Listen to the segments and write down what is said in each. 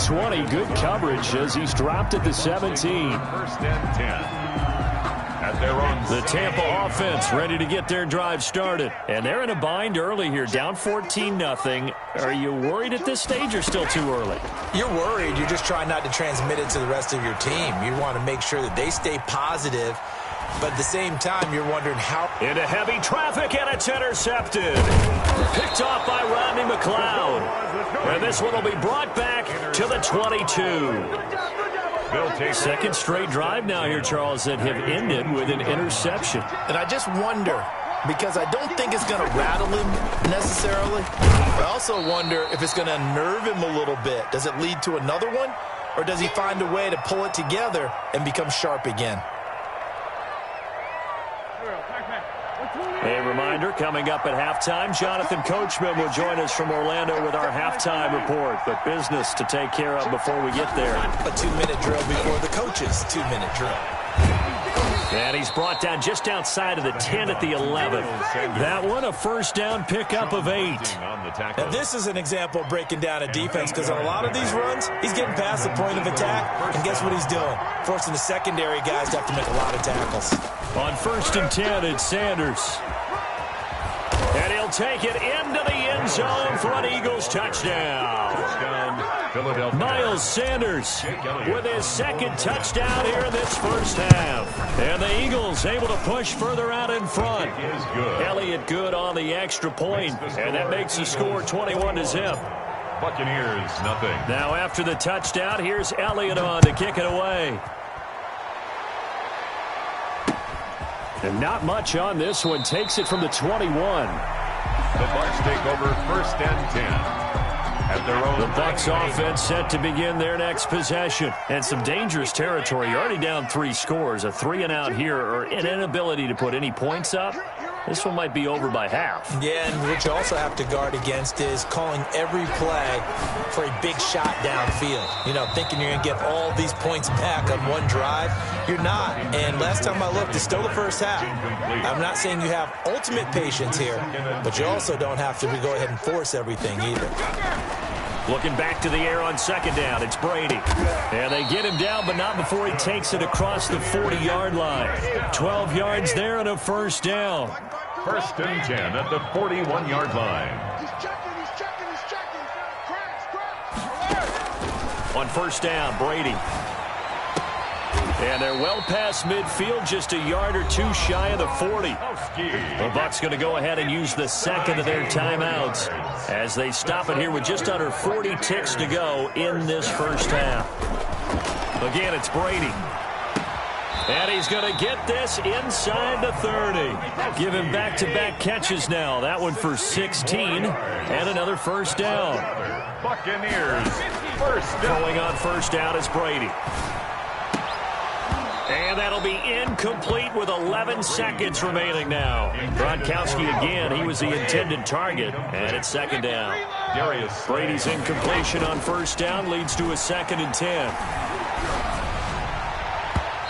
20. Good coverage as he's dropped at the 17. First and 10. At their own. The Tampa offense ready to get their drive started. And they're in a bind early here, down 14-0. Are you worried at this stage or still too early? You're worried. You're just trying not to transmit it to the rest of your team. You want to make sure that they stay positive. But at the same time, you're wondering how. Into heavy traffic, and it's intercepted. Picked off by Rodney McLeod. And this one will be brought back to the 22. Second straight drive now here, Charles, that have ended with an interception. And I just wonder, because I don't think it's going to rattle him necessarily. I also wonder if it's going to unnerve him a little bit. Does it lead to another one? Or does he find a way to pull it together and become sharp again? A reminder, coming up at halftime, Jonathan Coachman will join us from Orlando with our halftime report. But business to take care of before we get there. A 2-minute drill before the coach's 2-minute drill. And he's brought down just outside of the 10 at the 11. That one, a first down pickup of 8. Now, this is an example of breaking down a defense, because on a lot of these runs, he's getting past the point of attack, and guess what he's doing? Forcing the secondary guys to have to make a lot of tackles. On first and 10, it's Sanders. And he'll take it into the end zone for an Eagles touchdown. Miles Sanders with his second touchdown here in this first half. And the Eagles able to push further out in front. Elliott good on the extra point, and that makes the score 21-0. Buccaneers, nothing. Now after the touchdown, here's Elliott on to kick it away. And not much on this one. Takes it from the 21. The Bucs take over first and 10. At their own. The Bucs offense set to begin their next possession. And some dangerous territory. You're already down 3 scores. A 3-and-out here, or an inability to put any points up. This one might be over by half. Yeah, and what you also have to guard against is calling every play for a big shot downfield. You know, thinking you're going to get all these points back on one drive. You're not. And last time I looked, it's still the first half. I'm not saying you have ultimate patience here, but you also don't have to go ahead and force everything either. Looking back to the air on second down, it's Brady. And they get him down, but not before he takes it across the 40-yard line. 12 yards there and a first down. First and 10 at the 41-yard line. On first down, Brady. And they're well past midfield, just a yard or two shy of the 40. The Bucs going to go ahead and use the second of their timeouts as they stop it here with just under 40 ticks to go in this first half. Again, it's Brady. And he's going to get this inside the 30. Give him back-to-back catches now. That one for 16 and another first down. Buccaneers, first down. Going on first down is Brady. And that'll be incomplete with 11 seconds remaining now. Gronkowski again, he was the intended target, and it's second down. Brady's incompletion on first down leads to a 2nd and 10.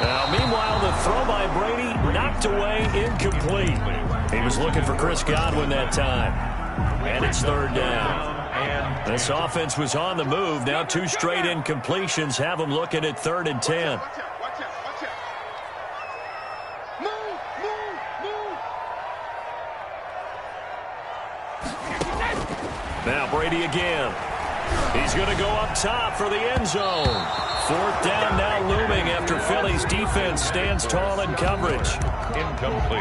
Now, meanwhile, the throw by Brady knocked away, incomplete. He was looking for Chris Godwin that time. And it's third down. This offense was on the move. Now 2 straight incompletions have them looking at 3rd and 10. Now Brady again. He's going to go up top for the end zone. 4th down now looming after Philly's defense stands tall in coverage. Incomplete.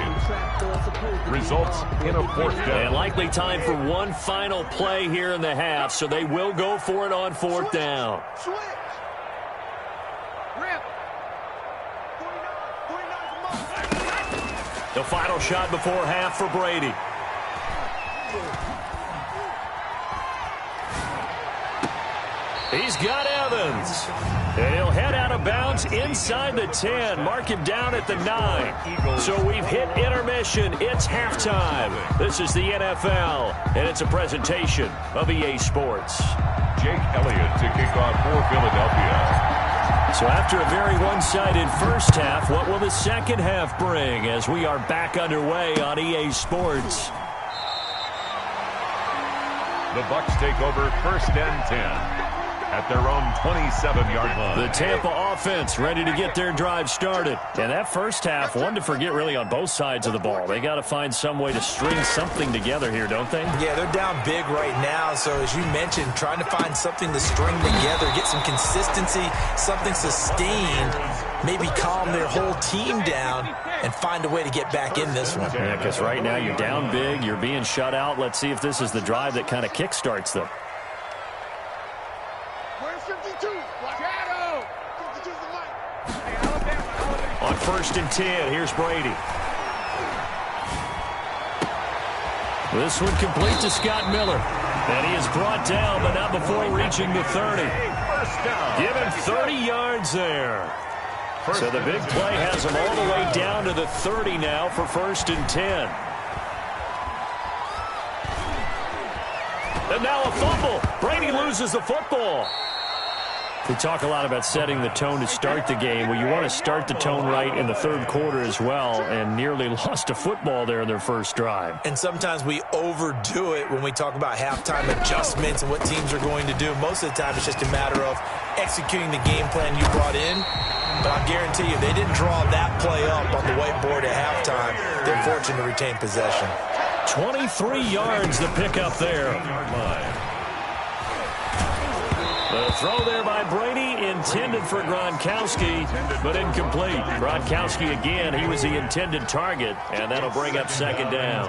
Results in a 4th down. And likely time for one final play here in the half, so they will go for it on 4th down. The final shot before half for Brady. He's got Evans. And he'll head out of bounds inside the 10. Mark him down at the 9. So we've hit intermission. It's halftime. This is the NFL, and it's a presentation of EA Sports. Jake Elliott to kick off for Philadelphia. So after a very one-sided first half, what will the second half bring as we are back underway on EA Sports? The Bucs take over first and 10. at their own 27-yard line. The Tampa offense ready to get their drive started. And that first half, one to forget really on both sides of the ball. They got to find some way to string something together here, don't they? Yeah, they're down big right now. So as you mentioned, trying to find something to string together, get some consistency, something sustained, maybe calm their whole team down and find a way to get back in this one. Yeah, because right now you're down big, you're being shut out. Let's see if this is the drive that kind of kickstarts them. On 1st and 10, here's Brady. This one complete to Scott Miller. And he is brought down, but not before reaching the 30. Give him 30 yards there. So the big play has him all the way down to the 30 now for 1st and 10. And now a fumble. Brady loses the football. We talk a lot about setting the tone to start the game. Well, you want to start the tone right in the third quarter as well, and nearly lost a football there in their first drive. And sometimes we overdo it when we talk about halftime adjustments and what teams are going to do. Most of the time it's just a matter of executing the game plan you brought in. But I guarantee you, if they didn't draw that play up on the whiteboard at halftime, they're fortunate to retain possession. 23 yards to pick up there. The throw there by Brady, intended for Gronkowski, but incomplete. Gronkowski again, he was the intended target, and that'll bring up 2nd down.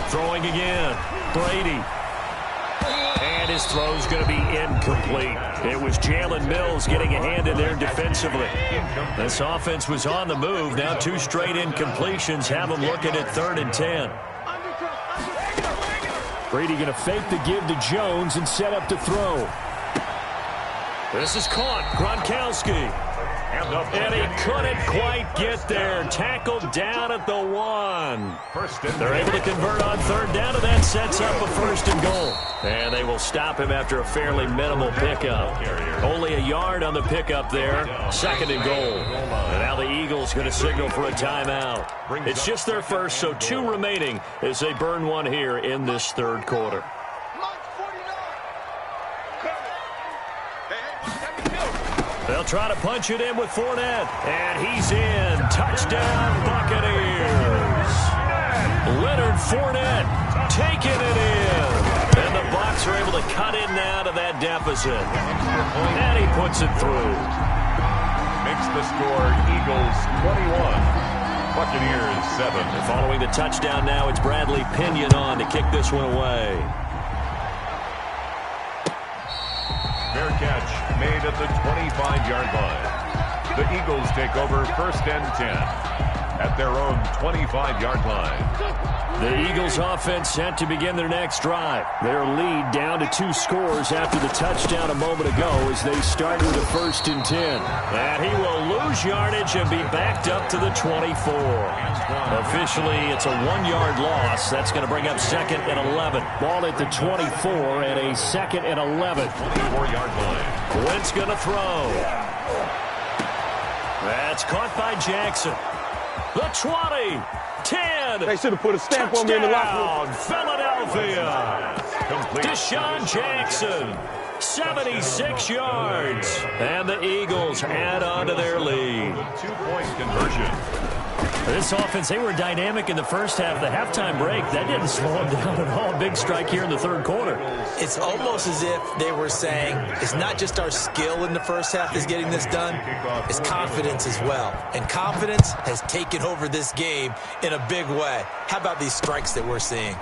Throwing again, Brady. And his throw's going to be incomplete. It was Jalen Mills getting a hand in there defensively. This offense was on the move. Now 2 straight incompletions have them looking at 3rd and 10. Brady going to fake the give to Jones and set up to throw. This is caught. Gronkowski. And he couldn't quite get there. Tackled down at the 1. They're able to convert on 3rd down, and that sets up a 1st and goal. And they will stop him after a fairly minimal pickup. Only a yard on the pickup there. 2nd and goal. And now the Eagles going to signal for a timeout. It's just their first, so 2 remaining as they burn one here in this third quarter. They'll try to punch it in with Fournette. And he's in. Touchdown, Buccaneers. Leonard Fournette taking it in. And the Bucs are able to cut in now to that deficit. And he puts it through. Makes the score Eagles 21, Buccaneers 7. And following the touchdown now, it's Bradley Pinion on to kick this one away. Fair catch made at the 25-yard line. The Eagles take over 1st and 10 at their own 25-yard line. The Eagles offense set to begin their next drive. Their lead down to 2 scores after the touchdown a moment ago as they start with a 1st and 10. And he will lose yardage and be backed up to the 24. Officially, it's a 1-yard loss. That's going to bring up 2nd and 11. Ball at the 24 and a 2nd and 11. 24-yard line. Wentz going to throw. That's caught by Jackson. The 20. 10. They should have put a stamp on me in the locker room. Philadelphia. Complete. Deshaun Jackson, 76 yards. And the Eagles add on to their lead. 2-point conversion. This offense, they were dynamic in the first half. The halftime break, that didn't slow them down at all. Big strike here in the third quarter. It's almost as if they were saying, it's not just our skill in the first half that's getting this done, it's confidence as well. And confidence has taken over this game in a big way. How about these strikes that we're seeing?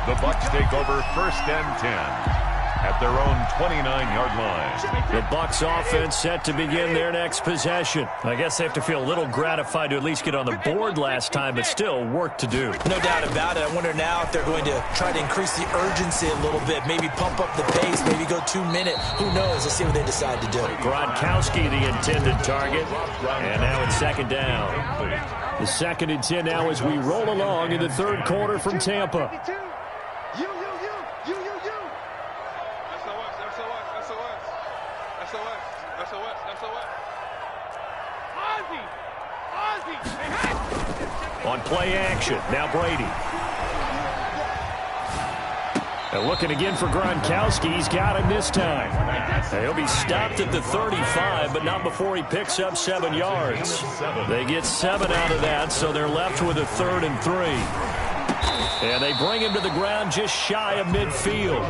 The Bucs take over 1st and 10 at their own 29-yard line. The Bucs offense set to begin their next possession. I guess they have to feel a little gratified to at least get on the board last time, but still work to do. No doubt about it. I wonder now if they're going to try to increase the urgency a little bit, maybe pump up the pace, maybe go 2-minute. Who knows? Let's see what they decide to do. Gronkowski, the intended target, and now it's 2nd down. The 2nd and 10 now as we roll along in the third quarter from Tampa. On play action, now Brady. And looking again for Gronkowski. He's got him this time. He'll be stopped at the 35, but not before he picks up 7 yards. They get 7 out of that, so they're left with a 3rd and 3. And they bring him to the ground just shy of midfield.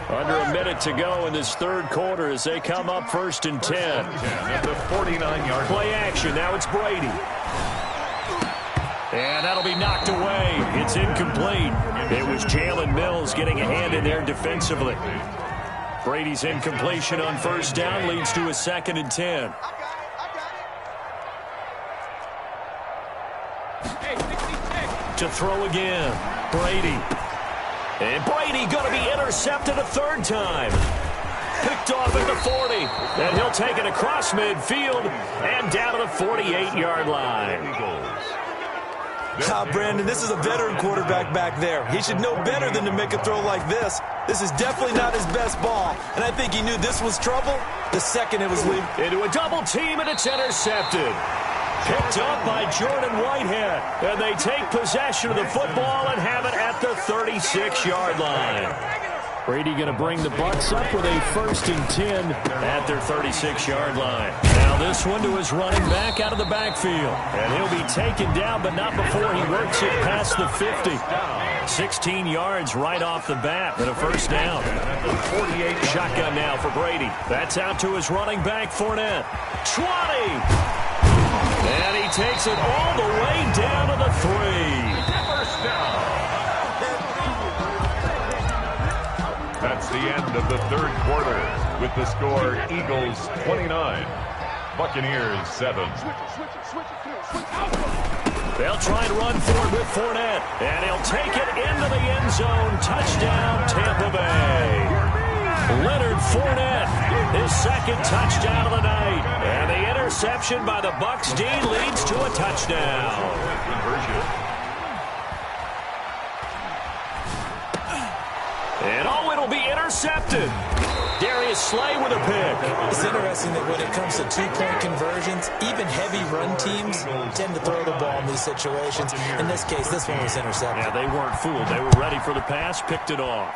Under a minute to go in this 3rd quarter as they come up 1st and 10. At the 49-yard play action, now it's Brady. And that'll be knocked away. It's incomplete. It was Jalen Mills getting a hand in there defensively. Brady's incompletion on 1st down leads to a 2nd and 10. To throw again, Brady. And Brady going to be intercepted a 3rd time. Picked off at the 40. And he'll take it across midfield and down to the 48-yard line. Brandon, this is a veteran quarterback back there. He should know better than to make a throw like this. This is definitely not his best ball. And I think he knew this was trouble the second it was leaving. Into a double team, and it's intercepted. Picked up by Jordan Whitehead. And they take possession of the football and have it at the 36-yard line. Brady going to bring the Bucs up with a 1st and 10 at their 36-yard line. Now this one to his running back out of the backfield. And he'll be taken down, but not before he works it past the 50. 16 yards right off the bat and a 1st down. 48 shotgun now for Brady. That's out to his running back, Fournette. 20! And he takes it all the way down to the 3. 1st down. That's the end of the 3rd quarter with the score Eagles 29, Buccaneers 7. They'll try and run for it with Fournette, and he'll take it into the end zone. Touchdown, Tampa Bay. Leonard Fournette, his 2nd touchdown of the night. And the interception by the Bucs D leads to a touchdown. And it'll be intercepted. Darius Slay with a pick. It's interesting that when it comes to 2-point conversions, even heavy run teams tend to throw the ball in these situations. In this case, this one was intercepted. Yeah, they weren't fooled. They were ready for the pass, picked it off.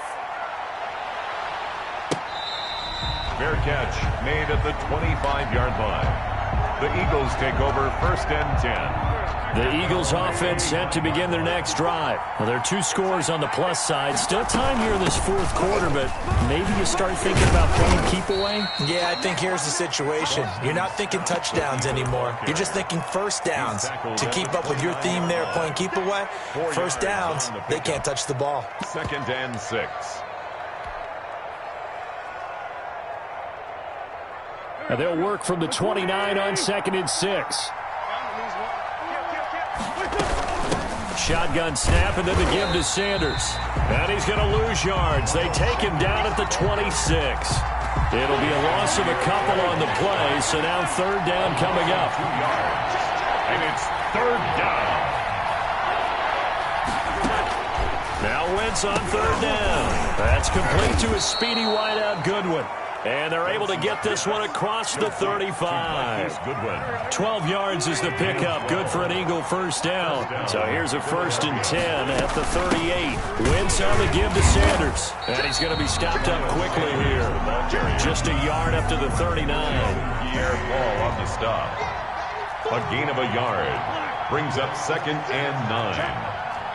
Fair catch made at the 25-yard line. The Eagles take over 1st and 10. The Eagles offense set to begin their next drive. Well, there are 2 scores on the plus side. Still time here in this 4th quarter, but maybe you start thinking about playing keep away? Yeah, I think here's the situation. You're not thinking touchdowns anymore. You're just thinking 1st downs. To keep up with your theme there, playing keep away, 1st downs, they can't touch the ball. 2nd and 6. Now they'll work from the 29 on 2nd and 6. Shotgun snap, and then the give to Sanders. And he's going to lose yards. They take him down at the 26. It'll be a loss of a couple on the play, so now 3rd down coming up. 2 yards. And it's 3rd down. Now Wentz on 3rd down. That's complete to a speedy wideout Goodwin. And they're able to get this one across the 35. 12 yards is the pickup. Good for an Eagle 1st down. So here's a 1st and 10 at the 38. Wentz on the give to Sanders. And he's going to be stopped up quickly here. Just a yard up to the 39. Pierre Paul on the stop. A gain of a yard. Brings up 2nd and 9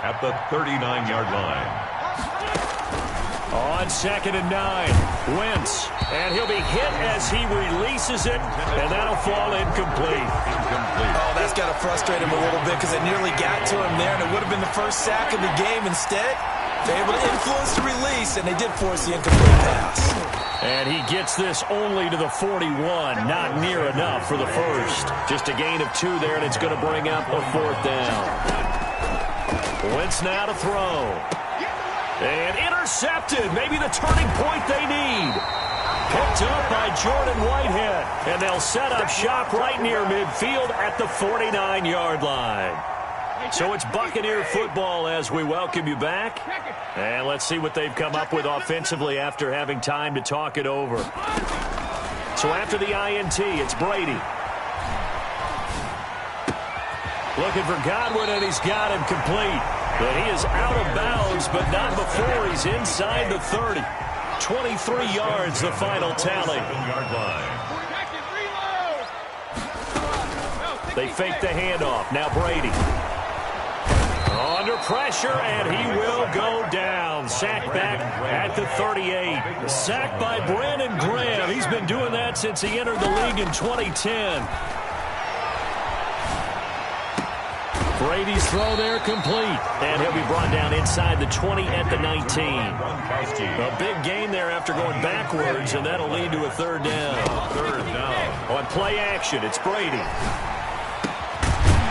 at the 39-yard line. On 2nd and 9, Wentz, and he'll be hit as he releases it, and that'll fall incomplete. Oh, that's got to frustrate him a little bit because they nearly got to him there, and it would have been the 1st sack of the game. Instead, they're able to influence the release, and they did force the incomplete pass. And he gets this only to the 41, not near enough for the 1st. Just a gain of 2 there, and it's going to bring up a 4th down. Wentz now to throw. And intercepted. Maybe the turning point they need. Picked up by Jordan Whitehead. And they'll set up shop right near midfield at the 49-yard line. So it's Buccaneer football as we welcome you back. And let's see what they've come up with offensively after having time to talk it over. So after the INT, it's Brady. Looking for Godwin, and he's got him complete. But he is out of bounds, but not before he's inside the 30. 23 yards, the final tally. They fake the handoff. Now Brady. Under pressure, and he will go down. Sacked back at the 38. Sacked by Brandon Graham. He's been doing that since he entered the league in 2010. Brady's throw there complete. And he'll be brought down inside the 20 at the 19. A big gain there after going backwards, and that'll lead to a third down. Third down. On play action, it's Brady.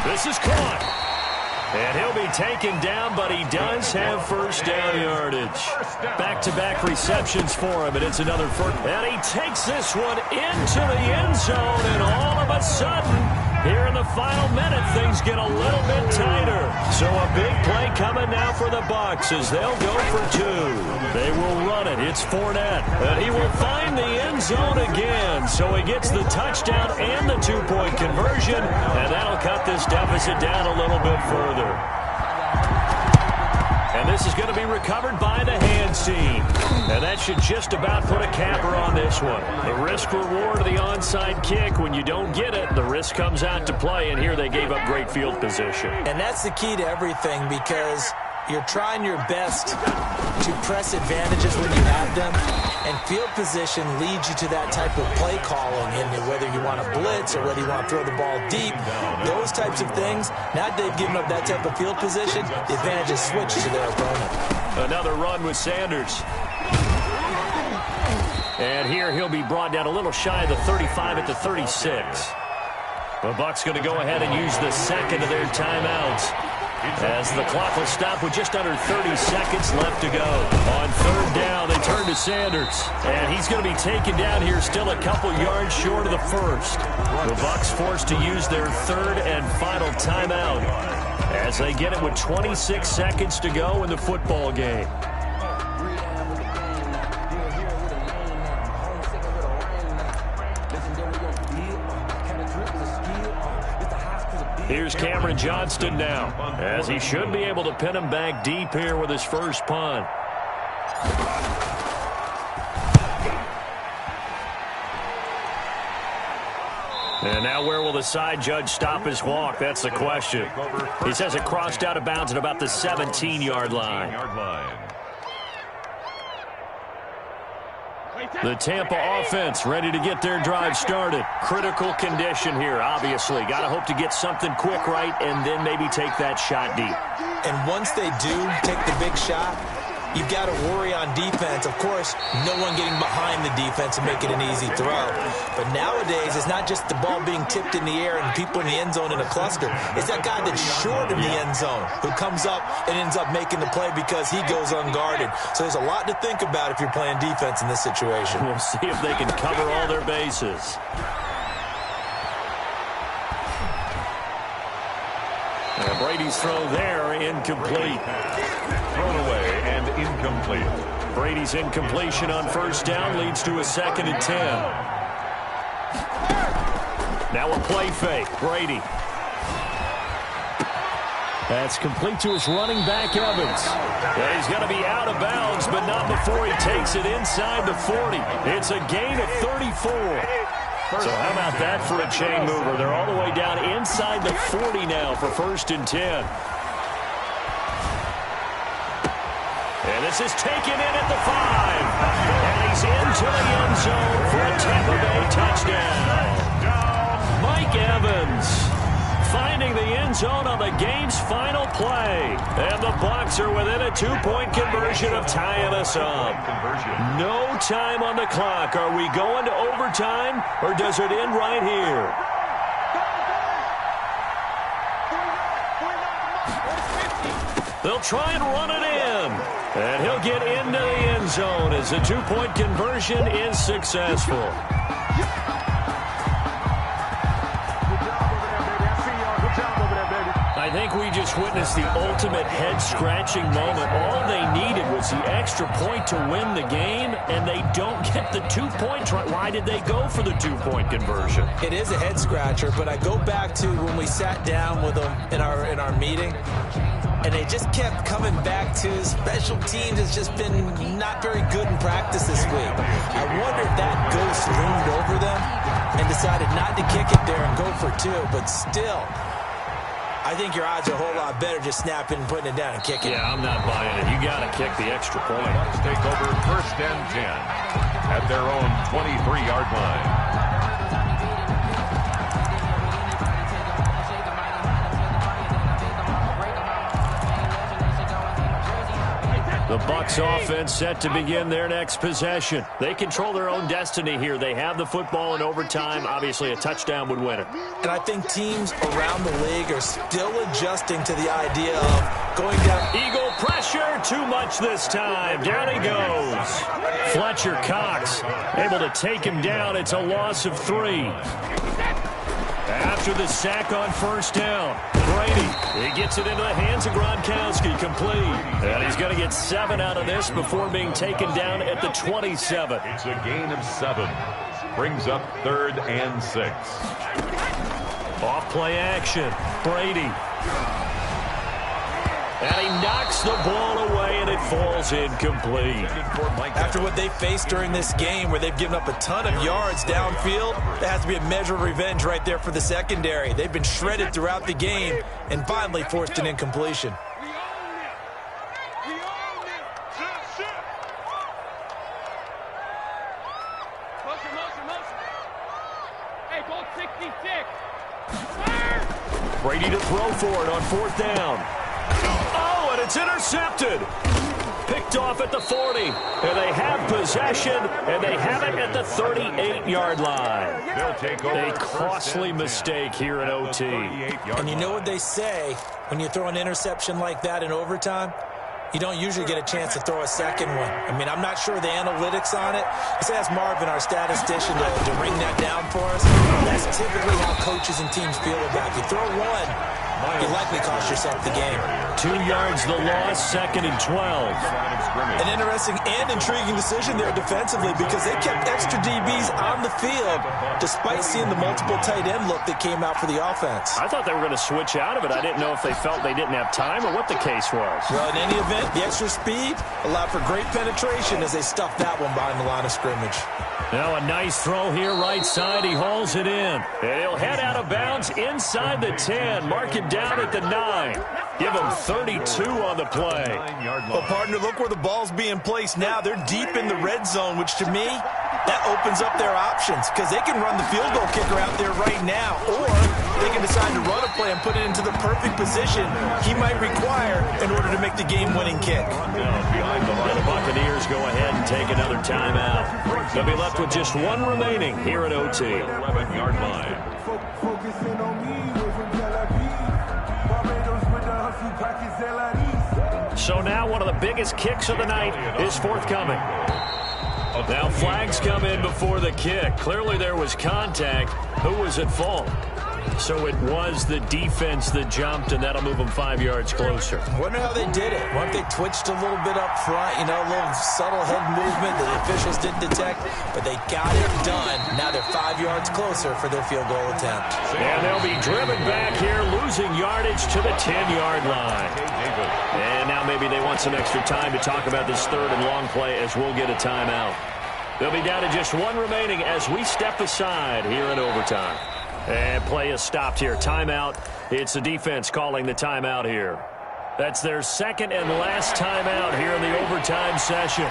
This is caught. And he'll be taken down, but he does have first down yardage. Back-to-back receptions for him, and it's another first. And he takes this one into the end zone, and all of a sudden, here in the final minute, things get a little bit tighter. So a big play coming now for the Bucs as they'll go for two. They will run it. It's Fournette. And he will find the end zone again. So he gets the touchdown and the two-point conversion. And that'll cut this deficit down a little bit further. And this is going to be recovered by the hands team. And that should just about put a capper on this one. The risk-reward of the onside kick, when you don't get it, the risk comes out to play, and here they gave up great field position. And that's the key to everything, because you're trying your best to press advantages when you have them, and field position leads you to that type of play calling, and whether you want to blitz or whether you want to throw the ball deep, those types of things. Now that they've given up that type of field position, the advantage is switched to their opponent. Another run with Sanders. And here he'll be brought down a little shy of the 35 at the 36. The Bucs going to go ahead and use the second of their timeouts, as the clock will stop with just under 30 seconds left to go. On third down, they turn to Sanders. And he's going to be taken down here still a couple yards short of the first. The Bucs forced to use their third and final timeout as they get it with 26 seconds to go in the football game. Here's Cameron Johnston now, as he should be able to pin him back deep here with his first punt. And now where will the side judge stop his walk? That's the question. He says it crossed out of bounds at about the 17-yard line. The Tampa offense ready to get their drive started. Critical condition here, obviously. Got to hope to get something quick right and then maybe take that shot deep. And once they do take the big shot, you've got to worry on defense. Of course, no one getting behind the defense and make it an easy throw. But nowadays, it's not just the ball being tipped in the air and people in the end zone in a cluster. It's that guy that's short in the end zone who comes up and ends up making the play because he goes unguarded. So there's a lot to think about if you're playing defense in this situation. We'll see if they can cover all their bases. And Brady's throw there, incomplete. Thrown away and incomplete. Brady's incompletion on first down leads to a 2nd and 10. Now a play fake. Brady. That's complete to his running back, Evans. Yeah, he's going to be out of bounds, but not before he takes it inside the 40. It's a gain of 34. So how about that for a chain mover? They're all the way down inside the 40 now for 1st and 10. And this is taken in at the 5. And he's into the end zone for a Tampa Bay touchdown. Mike Evans finding the end zone on the game's final play. And the Bucs are within a 2-point conversion of tying us up. No time on the clock. Are we going to overtime, or does it end right here? They'll try and run it in. And he'll get into the end zone as the 2-point conversion is successful. I think we just witnessed the ultimate head-scratching moment. All they needed was the extra point to win the game, and they don't get the 2 points right. Why did they go for the 2-point conversion? It is a head-scratcher, but I go back to when we sat down with them in our meeting, and they just kept coming back to special teams has just been not very good in practice this week. I wonder if that ghost loomed over them and decided not to kick it there and go for 2, but still, I think your odds are a whole lot better just snapping and putting it down and kicking it. Yeah, I'm not buying it. You got to kick the extra point. Bucks take over 1st and 10 at their own 23-yard line. The Bucs offense set to begin their next possession. They control their own destiny here. They have the football in overtime. Obviously, a touchdown would win it. And I think teams around the league are still adjusting to the idea of going down. Eagle pressure, too much this time. Down he goes. Fletcher Cox able to take him down. It's a loss of 3. After the sack on 1st down, Brady, he gets it into the hands of Gronkowski, complete. And he's going to get 7 out of this before being taken down at the 27. It's a gain of 7. Brings up 3rd and 6. Off play action, Brady. And he knocks the ball away, and it falls incomplete. After what they faced during this game, where they've given up a ton of yards downfield, that has to be a measure of revenge right there for the secondary. They've been shredded throughout the game and finally forced an incompletion. Brady to throw for it on 4th down. Oh, and it's intercepted. Picked off at the 40. And they have possession, and they have it at the 38-yard line. They'll take over. A costly mistake here in OT. And you know what they say, when you throw an interception like that in overtime, you don't usually get a chance to throw a second one. I mean, I'm not sure the analytics on it. Let's ask Marvin, our statistician, to ring that down for us. That's typically how coaches and teams feel about it. You throw one, you likely cost yourself the game. 2 yards the loss, 2nd and 12. An interesting and intriguing decision there defensively, because they kept extra DBs on the field despite seeing the multiple tight end look that came out for the offense. I thought they were going to switch out of it. I didn't know if they felt they didn't have time or what the case was. Well, in any event, the extra speed allowed for great penetration as they stuffed that one behind the line of scrimmage. Now a nice throw here, right side. He hauls it in. And he'll head out of bounds inside the 10. Mark it down at the 9. Give him 32 on the play. Well, partner, look where the ball's being placed now. They're deep in the red zone, which to me, that opens up their options, because they can run the field goal kicker out there right now, or they can decide to run a play and put it into the perfect position he might require in order to make the game-winning kick. The Buccaneers go ahead and take another timeout. They'll be left with just 1 remaining here at OT. 11-yard line. So now one of the biggest kicks of the night is forthcoming. Now flags come in before the kick. Clearly there was contact. Who was at fault? So it was the defense that jumped, and that'll move them 5 yards closer. Wonder how they did it. Wonder if they twitched a little bit up front, you know, a little subtle head movement that the officials didn't detect, but they got it done. Now they're 5 yards closer for their field goal attempt. And they'll be driven back here, losing yardage to the 10-yard line. And now maybe they want some extra time to talk about this 3rd and long play, as we'll get a timeout. They'll be down to just 1 remaining as we step aside here in overtime. And play is stopped here. Timeout. It's the defense calling the timeout here. That's their 2nd and last timeout here in the overtime session.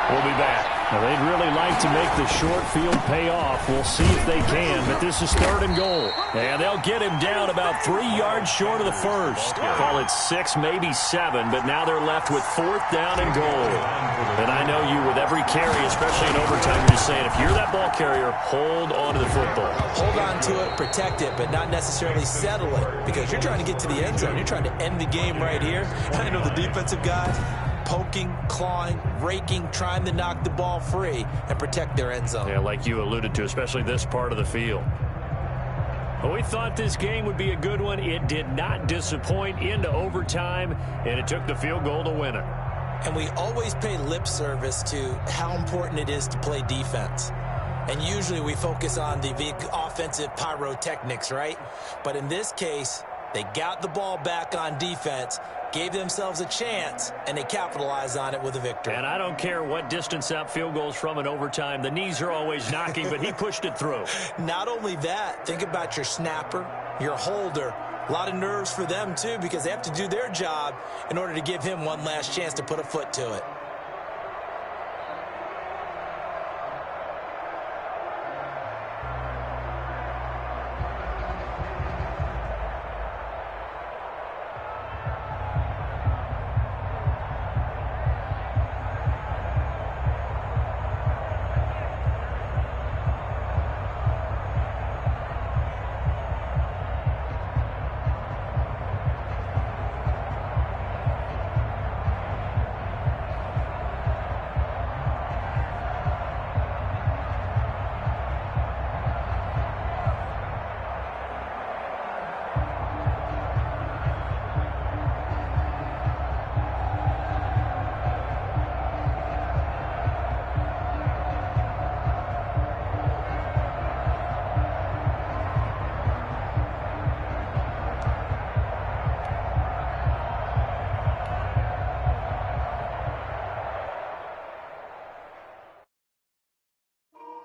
We'll be back. Now, they'd really like to make the short field pay off. We'll see if they can, but this is 3rd and goal. And they'll get him down about 3 yards short of the first. Call it 6, maybe 7, but now they're left with 4th down and goal. And I know you, with every carry, especially in overtime, you're just saying, if you're that ball carrier, hold on to the football. Hold on to it, protect it, but not necessarily settle it, because you're trying to get to the end zone. You're trying to end the game right here. I know the defensive guys poking, clawing, raking, trying to knock the ball free and protect their end zone. Yeah, like you alluded to, especially this part of the field. Well, we thought this game would be a good one. It did not disappoint into overtime, and it took the field goal to win it. And we always pay lip service to how important it is to play defense. And usually we focus on the big offensive pyrotechnics, right? But in this case, they got the ball back on defense, gave themselves a chance, and they capitalized on it with a victory. And I don't care what distance out field goals from in overtime. The knees are always knocking, but he pushed it through. Not only that, think about your snapper, your holder. A lot of nerves for them, too, because they have to do their job in order to give him one last chance to put a foot to it.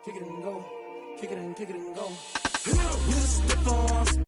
Kick it and go. Kick it and go. With stiff arms,